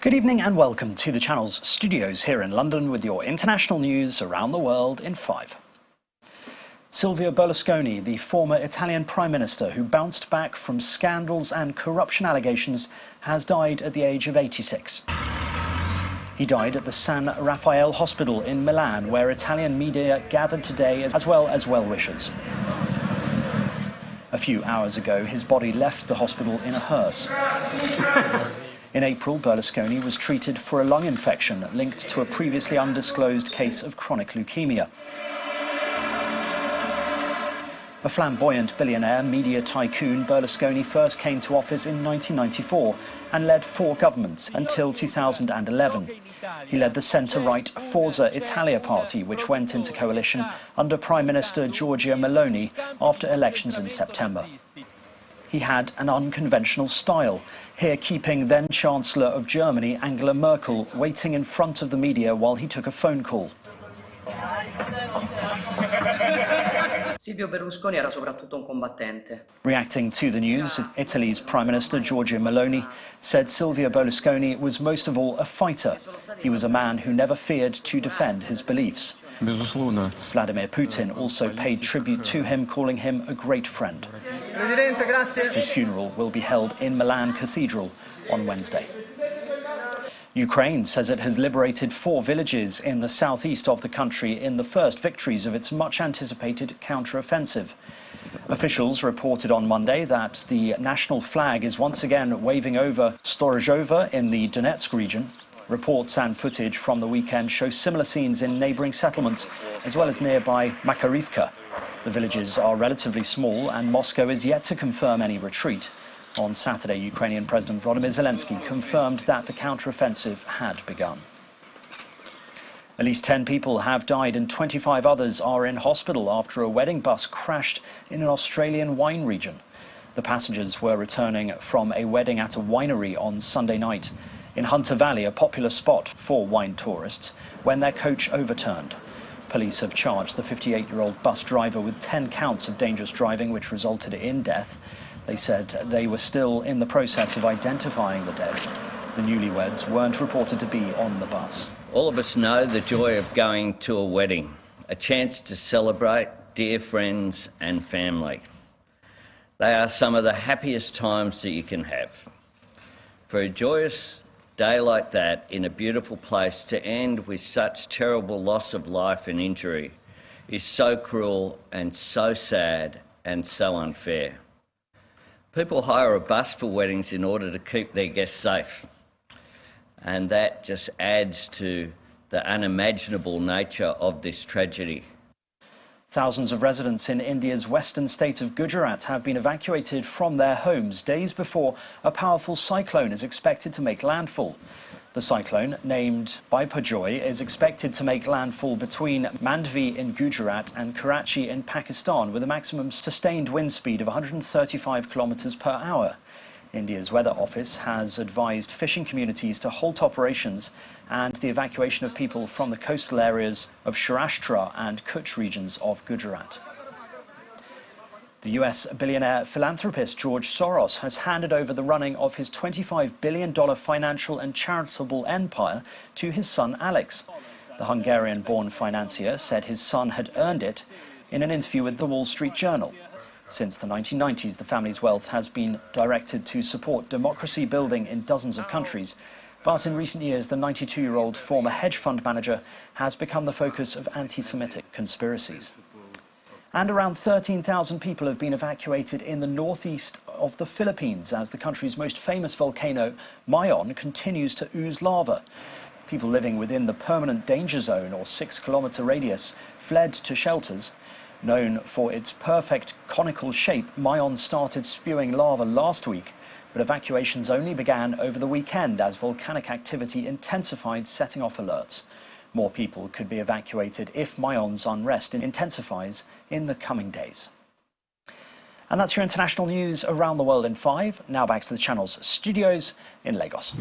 Good evening and welcome to the channel's studios here in London with your international news around the world in 5. Silvio Berlusconi, the former Italian Prime Minister who bounced back from scandals and corruption allegations, has died at the age of 86. He died at the San Raffaele Hospital in Milan, where Italian media gathered today as well as well-wishers. A few hours ago, his body left the hospital in a hearse. In April, Berlusconi was treated for a lung infection linked to a previously undisclosed case of chronic leukemia. A flamboyant billionaire, media tycoon, Berlusconi first came to office in 1994 and led 4 governments until 2011. He led the centre-right Forza Italia party, which went into coalition under Prime Minister Giorgia Meloni after elections in September. He had an unconventional style, here keeping then-Chancellor of Germany, Angela Merkel, waiting in front of the media while he took a phone call. Silvio Berlusconi era soprattutto un combattente. Reacting to the news, Italy's Prime Minister Giorgia Meloni said Silvio Berlusconi was most of all a fighter. He was a man who never feared to defend his beliefs. Vladimir Putin also paid tribute to him, calling him a great friend. His funeral will be held in Milan Cathedral on Wednesday. Ukraine says it has liberated 4 villages in the southeast of the country in the first victories of its much-anticipated counter-offensive. Officials reported on Monday that the national flag is once again waving over Storozhova in the Donetsk region. Reports and footage from the weekend show similar scenes in neighbouring settlements, as well as nearby Makarivka. The villages are relatively small, and Moscow is yet to confirm any retreat. On Saturday, Ukrainian President Volodymyr Zelensky confirmed that the counter-offensive had begun. At least 10 people have died and 25 others are in hospital after a wedding bus crashed in an Australian wine region. The passengers were returning from a wedding at a winery on Sunday night in Hunter Valley, a popular spot for wine tourists, when their coach overturned. Police have charged the 58-year-old bus driver with 10 counts of dangerous driving, which resulted in death. They said they were still in the process of identifying the dead. The newlyweds weren't reported to be on the bus. All of us know the joy of going to a wedding, a chance to celebrate dear friends and family. They are some of the happiest times that you can have. For a joyous day like that in a beautiful place to end with such terrible loss of life and injury is so cruel and so sad and so unfair. People hire a bus for weddings in order to keep their guests safe, and that just adds to the unimaginable nature of this tragedy. Thousands of residents in India's western state of Gujarat have been evacuated from their homes days before a powerful cyclone is expected to make landfall. The cyclone, named Biparjoy, is expected to make landfall between Mandvi in Gujarat and Karachi in Pakistan with a maximum sustained wind speed of 135 kilometers per hour. India's Weather Office has advised fishing communities to halt operations and the evacuation of people from the coastal areas of Saurashtra and Kutch regions of Gujarat. The US billionaire philanthropist George Soros has handed over the running of his $25 billion financial and charitable empire to his son Alex. The Hungarian-born financier said his son had earned it in an interview with the Wall Street Journal. Since the 1990s, the family's wealth has been directed to support democracy building in dozens of countries. But in recent years, the 92-year-old former hedge fund manager has become the focus of anti-Semitic conspiracies. And around 13,000 people have been evacuated in the northeast of the Philippines as the country's most famous volcano, Mayon, continues to ooze lava. People living within the permanent danger zone, or 6-kilometer radius, fled to shelters. Known for its perfect conical shape, Mayon started spewing lava last week, but evacuations only began over the weekend as volcanic activity intensified, setting off alerts. More people could be evacuated if Mayon's unrest intensifies in the coming days. And that's your international news around the world in 5. Now back to the channel's studios in Lagos.